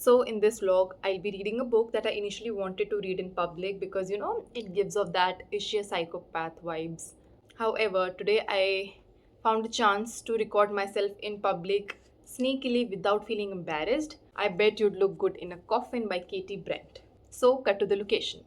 So, in this vlog, I'll be reading a book that I initially wanted to read in public because it gives off that is she a psychopath vibes. However, today I found a chance to record myself in public sneakily without feeling embarrassed. I Bet You'd Look Good in a Coffin by Katie Brent. So, cut to the location.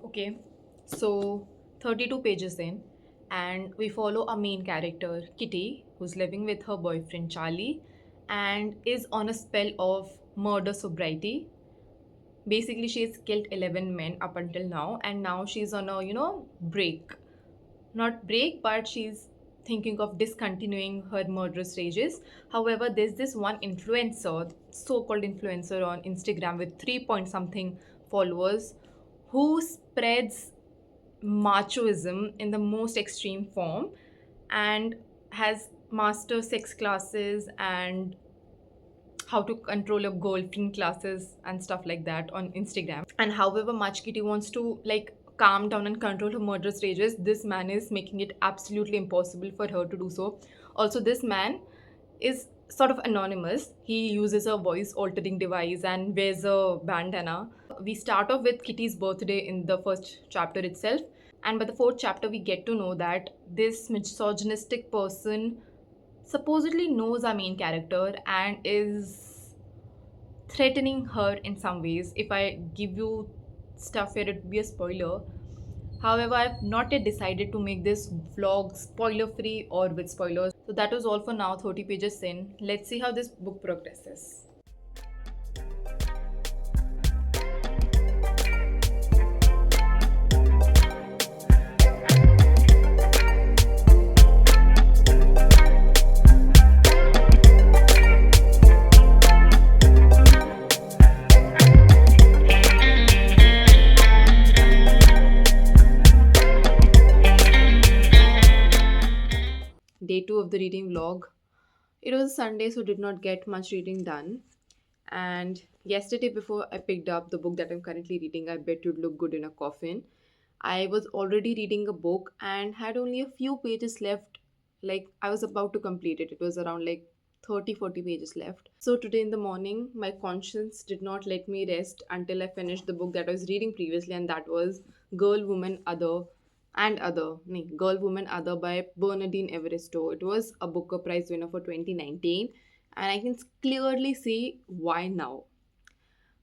Okay, so 32 pages in, and we follow our main character, Kitty, who's living with her boyfriend Charlie and is on a spell of murder sobriety. Basically, she's killed 11 men up until now, and now she's on a, break. Not break, but she's thinking of discontinuing her murderous rages. However, there's this one influencer, so called influencer on Instagram with 3 point something followers, who spreads machoism in the most extreme form and has master sex classes and how to control a girlfriend classes and stuff like that on Instagram. And however much Kitty wants to calm down and control her murderous rages, this man is making it absolutely impossible for her to do so. Also, this man is sort of anonymous. He uses a voice altering device and wears a bandana. We start off with Kitty's birthday in the first chapter itself, and by the fourth chapter we get to know that this misogynistic person supposedly knows our main character and is threatening her in some ways. If I give you stuff here, it would be a spoiler. However, I've not yet decided to make this vlog spoiler free or with spoilers. So that was all for now, 30 pages in. Let's see how this book progresses. Day 2 of the reading vlog. It was a Sunday, so did not get much reading done. And yesterday, before I picked up the book that I'm currently reading, I Bet You'd Look Good in a Coffin, I was already reading a book and had only a few pages left. Like, I was about to complete it. It was around 30-40 pages left. So today in the morning, my conscience did not let me rest until I finished the book that I was reading previously, and that was Girl, Woman, Other and Other. Nee, Girl, Woman, Other by Bernardine Evaristo. It was a Booker Prize winner for 2019, and I can clearly see why now.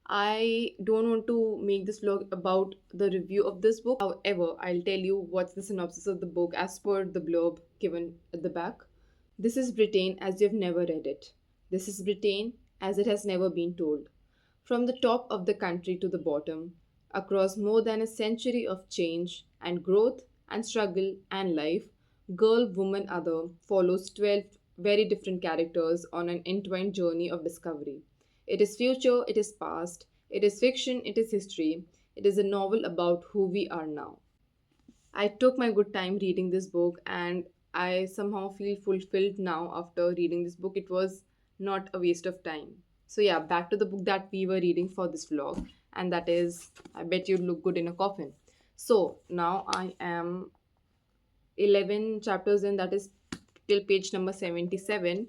I don't want to make this vlog about the review of this book. However, I'll tell you what's the synopsis of the book as per the blurb given at the back. This is Britain as you've never read it. This is Britain as it has never been told. From the top of the country to the bottom, across more than a century of change and growth and struggle and life, Girl, Woman, Other follows 12 very different characters on an entwined journey of discovery. It is future, it is past, it is fiction, it is history, it is a novel about who we are now. I took my good time reading this book, and I somehow feel fulfilled now after reading this book. It was not a waste of time. So, yeah, back to the book that we were reading for this vlog, and that is I Bet You'd Look Good in a Coffin. So, now I am 11 chapters in, that is till page number 77,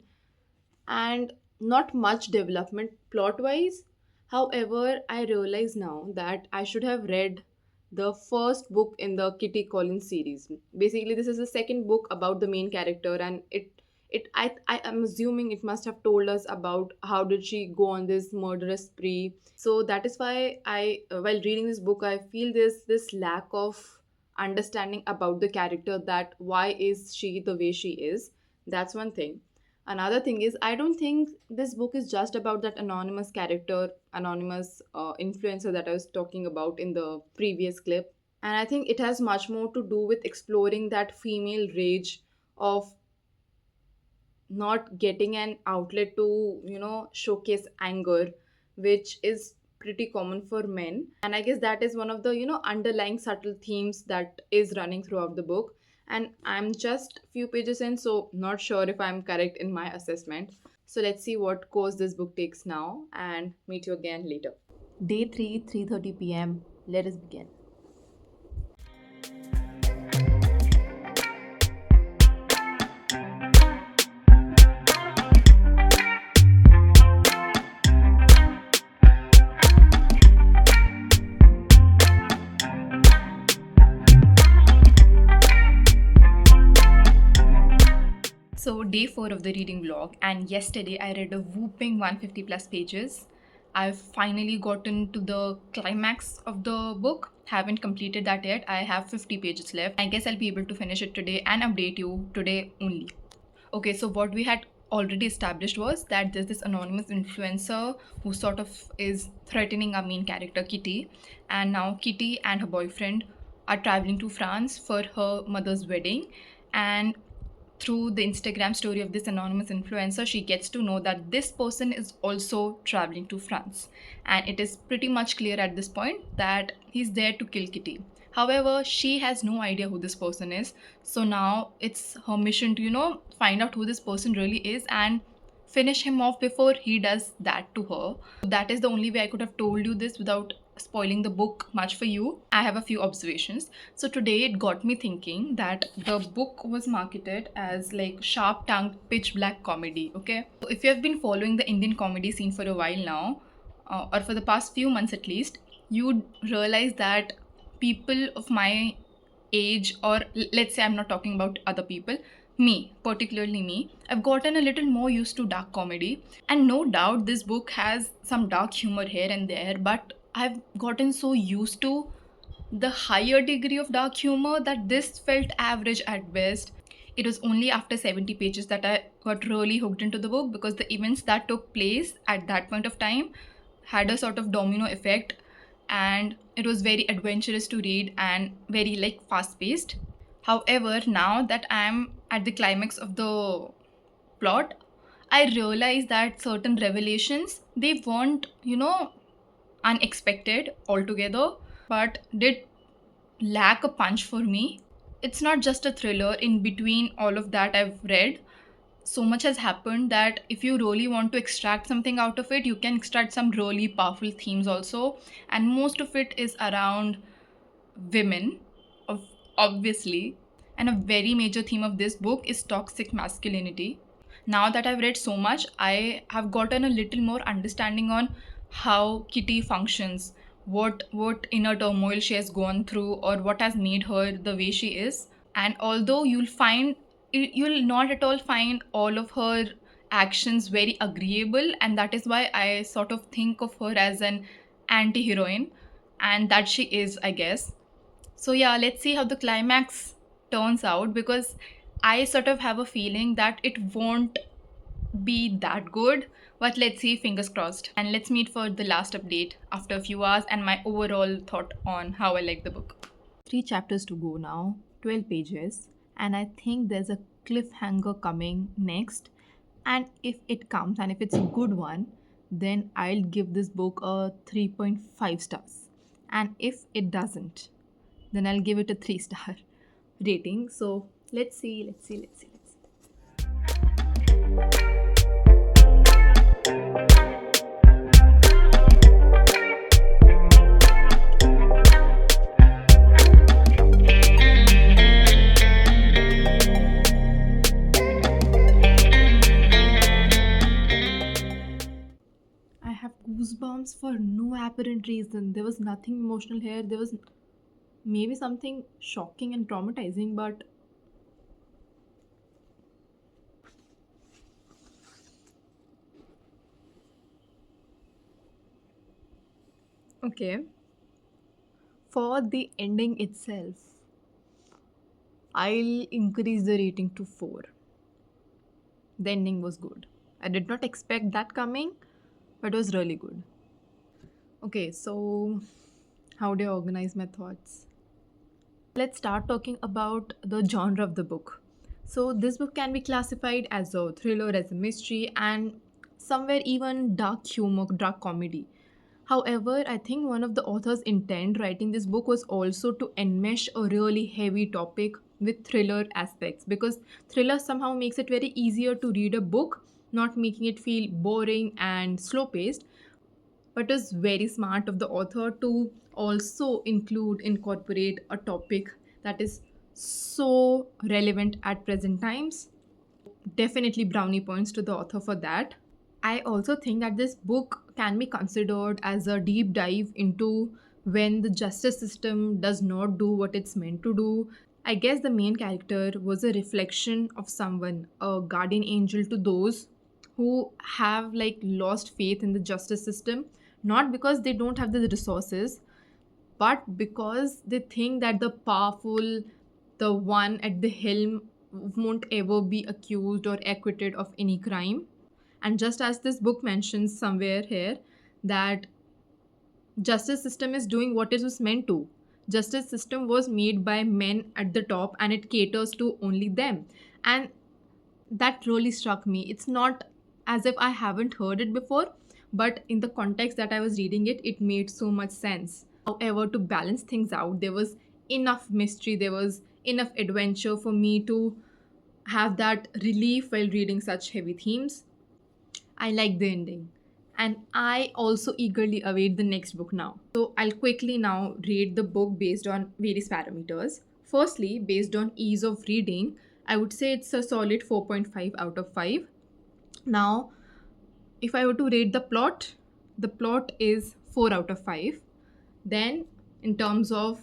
and not much development plot wise. However, I realize now that I should have read the first book in the Kitty Collins series. Basically, this is the second book about the main character, and I am assuming it must have told us about how did she go on this murderous spree. So that is why while reading this book, I feel this lack of understanding about the character, that why is she the way she is. That's one thing. Another thing is, I don't think this book is just about that anonymous character, anonymous influencer that I was talking about in the previous clip. And I think it has much more to do with exploring that female rage of not getting an outlet to, showcase anger, which is pretty common for men. And I guess that is one of the, underlying subtle themes that is running throughout the book. And I'm just few pages in, so not sure if I'm correct in my assessment. So let's see what course this book takes now, and meet you again later. Day 3, 3:30 p.m. Let us begin. So, day 4 of the reading vlog, and yesterday I read a whooping 150 plus pages. I've finally gotten to the climax of the book. Haven't completed that yet. I have 50 pages left. I guess I'll be able to finish it today and update you today only. Okay, so what we had already established was that there's this anonymous influencer who sort of is threatening our main character, Kitty. And now Kitty and her boyfriend are traveling to France for her mother's wedding. And through the Instagram story of this anonymous influencer, she gets to know that this person is also traveling to France. And it is pretty much clear at this point that he's there to kill Kitty. However, she has no idea who this person is. So now it's her mission to, find out who this person really is and finish him off before he does that to her. That is the only way I could have told you this without spoiling the book much for you. I have a few observations. So today it got me thinking that the book was marketed as like sharp tongued pitch black comedy. Okay, so if you have been following the Indian comedy scene for a while now, or for the past few months at least, you'd realize that people of my age, or let's say I'm not talking about other people, me, particularly me, I've gotten a little more used to dark comedy. And no doubt this book has some dark humor here and there, but I've gotten so used to the higher degree of dark humor that this felt average at best. It was only after 70 pages that I got really hooked into the book, because the events that took place at that point of time had a sort of domino effect, and it was very adventurous to read and very like fast paced. However, now that I'm at the climax of the plot, I realize that certain revelations, they weren't, unexpected altogether, but did lack a punch for me. It's not just a thriller. In between all of that I've read, so much has happened that if you really want to extract something out of it, you can extract some really powerful themes also. And most of it is around women, obviously. And a very major theme of this book is toxic masculinity. Now that I've read so much, I have gotten a little more understanding on how Kitty functions, what inner turmoil she has gone through, or what has made her the way she is. And although you'll not at all find all of her actions very agreeable, and that is why I sort of think of her as an anti-heroine, and that she is, I guess. So yeah, let's see how the climax turns out, because I sort of have a feeling that it won't be that good. But let's see, fingers crossed. And let's meet for the last update after a few hours and my overall thought on how I like the book. 3 chapters to go now, 12 pages, and I think there's a cliffhanger coming next. And if it comes, and if it's a good one, then I'll give this book a 3.5 stars. And if it doesn't, then I'll give it a 3 star rating. So let's see, let's see, let's see, let's see. I have goosebumps for no apparent reason. There was nothing emotional here. There was maybe something shocking and traumatizing, but Okay. For the ending itself, I'll increase the rating to 4. The ending was good. I did not expect that coming, but it was really good. Okay, so how do I organize my thoughts? Let's start talking about the genre of the book. So, this book can be classified as a thriller, as a mystery, and somewhere even dark humor, dark comedy. However, I think one of the author's intent writing this book was also to enmesh a really heavy topic with thriller aspects, because thriller somehow makes it very easier to read a book, not making it feel boring and slow paced, but is very smart of the author to also incorporate a topic that is so relevant at present times. Definitely brownie points to the author for that. I also think that this book can be considered as a deep dive into when the justice system does not do what it's meant to do. I guess the main character was a reflection of someone, a guardian angel to those who have like lost faith in the justice system, not because they don't have the resources, but because they think that the powerful, the one at the helm, won't ever be accused or acquitted of any crime. And just as this book mentions somewhere here, that justice system is doing what it was meant to. Justice system was made by men at the top and it caters to only them. And that really struck me. It's not as if I haven't heard it before, but in the context that I was reading it, it made so much sense. However, to balance things out, there was enough mystery, there was enough adventure for me to have that relief while reading such heavy themes. I like the ending. And I also eagerly await the next book now. So I'll quickly now rate the book based on various parameters. Firstly, based on ease of reading, I would say it's a solid 4.5 out of 5. Now, if I were to rate the plot is 4 out of 5. Then, in terms of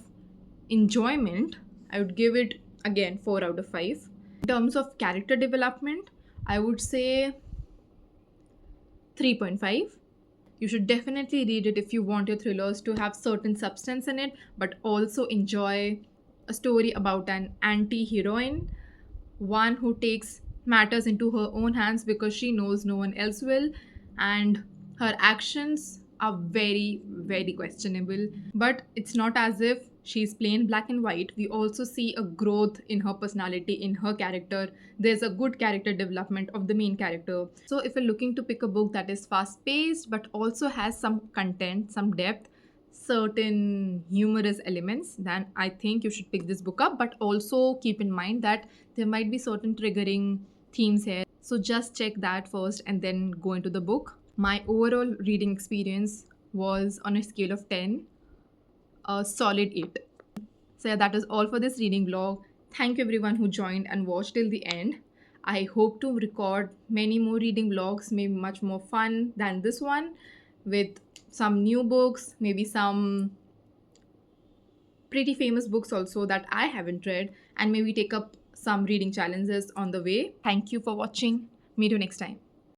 enjoyment, I would give it again 4 out of 5. In terms of character development, I would say 3.5. You should definitely read it if you want your thrillers to have certain substance in it, but also enjoy a story about an anti heroine, one who takes matters into her own hands because she knows no one else will, and her actions are very, very questionable. But it's not as if she's plain black and white. We also see a growth in her personality, in her character. There's a good character development of the main character. So, if you're looking to pick a book that is fast paced but also has some content, some depth, certain humorous elements, then I think you should pick this book up. But also keep in mind that there might be certain triggering themes here. So just check that first and then go into the book. My overall reading experience was on a scale of 10, a solid 8. So yeah, that is all for this reading vlog. Thank you everyone who joined and watched till the end. I hope to record many more reading vlogs, maybe much more fun than this one, with some new books, maybe some pretty famous books also that I haven't read, and maybe take up some reading challenges on the way. Thank you for watching. Meet you next time.